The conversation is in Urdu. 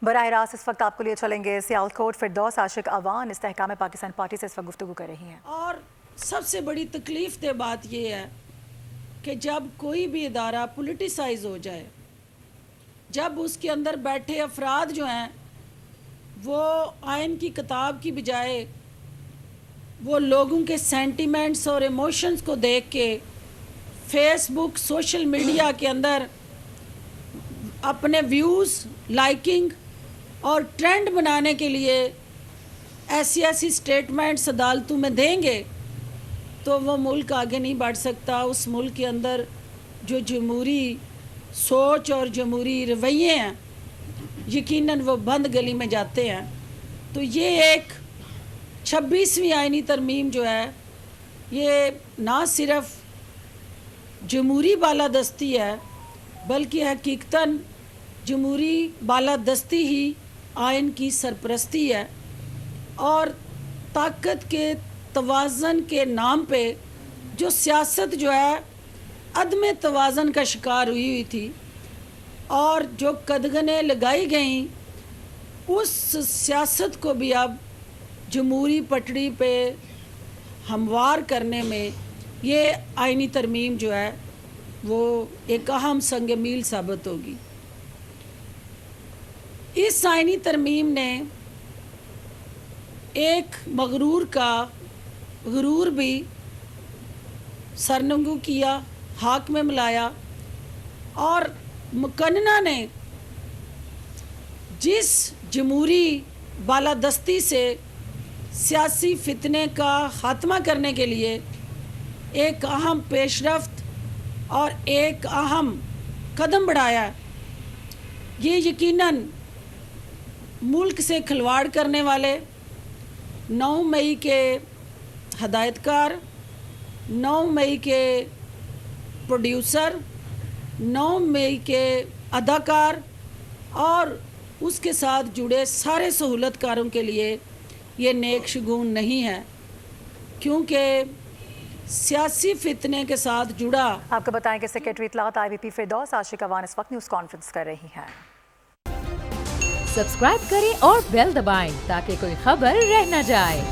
براہ راست اس وقت آپ کو لیے چلیں گے سیالکوٹ۔ فردوس عاشق اوان استحکام پاکستان پارٹی سے اس وقت گفتگو کر رہی ہیں۔ اور سب سے بڑی تکلیف دہ بات یہ ہے کہ جب کوئی بھی ادارہ پولیٹیسائز ہو جائے، جب اس کے اندر بیٹھے افراد جو ہیں وہ آئین کی کتاب کی بجائے وہ لوگوں کے سینٹیمنٹس اور ایموشنز کو دیکھ کے فیس بک، سوشل میڈیا کے اندر اپنے ویوز، لائکنگ اور ٹرینڈ بنانے کے لیے ایسی سٹیٹمنٹس عدالتوں میں دیں گے تو وہ ملک آگے نہیں بڑھ سکتا۔ اس ملک کے اندر جو جمہوری سوچ اور جمہوری رویے ہیں یقیناً وہ بند گلی میں جاتے ہیں۔ تو یہ ایک 26ویں آئینی ترمیم جو ہے یہ نہ صرف جمہوری بالادستی ہے بلکہ حقیقتاً جمہوری بالادستی ہی آئین کی سرپرستی ہے، اور طاقت کے توازن کے نام پہ جو سیاست جو ہے عدم توازن کا شکار ہوئی تھی اور جو قدغنیں لگائی گئیں اس سیاست کو بھی اب جمہوری پٹڑی پہ ہموار کرنے میں یہ آئینی ترمیم جو ہے وہ ایک اہم سنگ میل ثابت ہوگی۔ اس آئینی ترمیم نے ایک مغرور کا غرور بھی سرنگو کیا، ہاک میں ملایا، اور مقننہ نے جس جمہوری بالادستی سے سیاسی فتنے کا خاتمہ کرنے کے لیے ایک اہم پیش رفت اور ایک اہم قدم بڑھایا، یہ یقیناً ملک سے کھلواڑ کرنے والے 9 مئی کے ہدایت کار، 9 مئی کے پروڈیوسر، 9 مئی کے اداکار اور اس کے ساتھ جڑے سارے سہولت کاروں کے لیے یہ نیک شگون نہیں ہے، کیونکہ سیاسی فتنے کے ساتھ جڑا۔ آپ کو بتائیں کہ سیکریٹری اطلاعات IBP فردوس عاشق اوان اس وقت نیوز کانفرنس کر رہی ہیں۔ سبسکرائب کریں اور بیل دبائیں تاکہ کوئی خبر رہ نہ جائے۔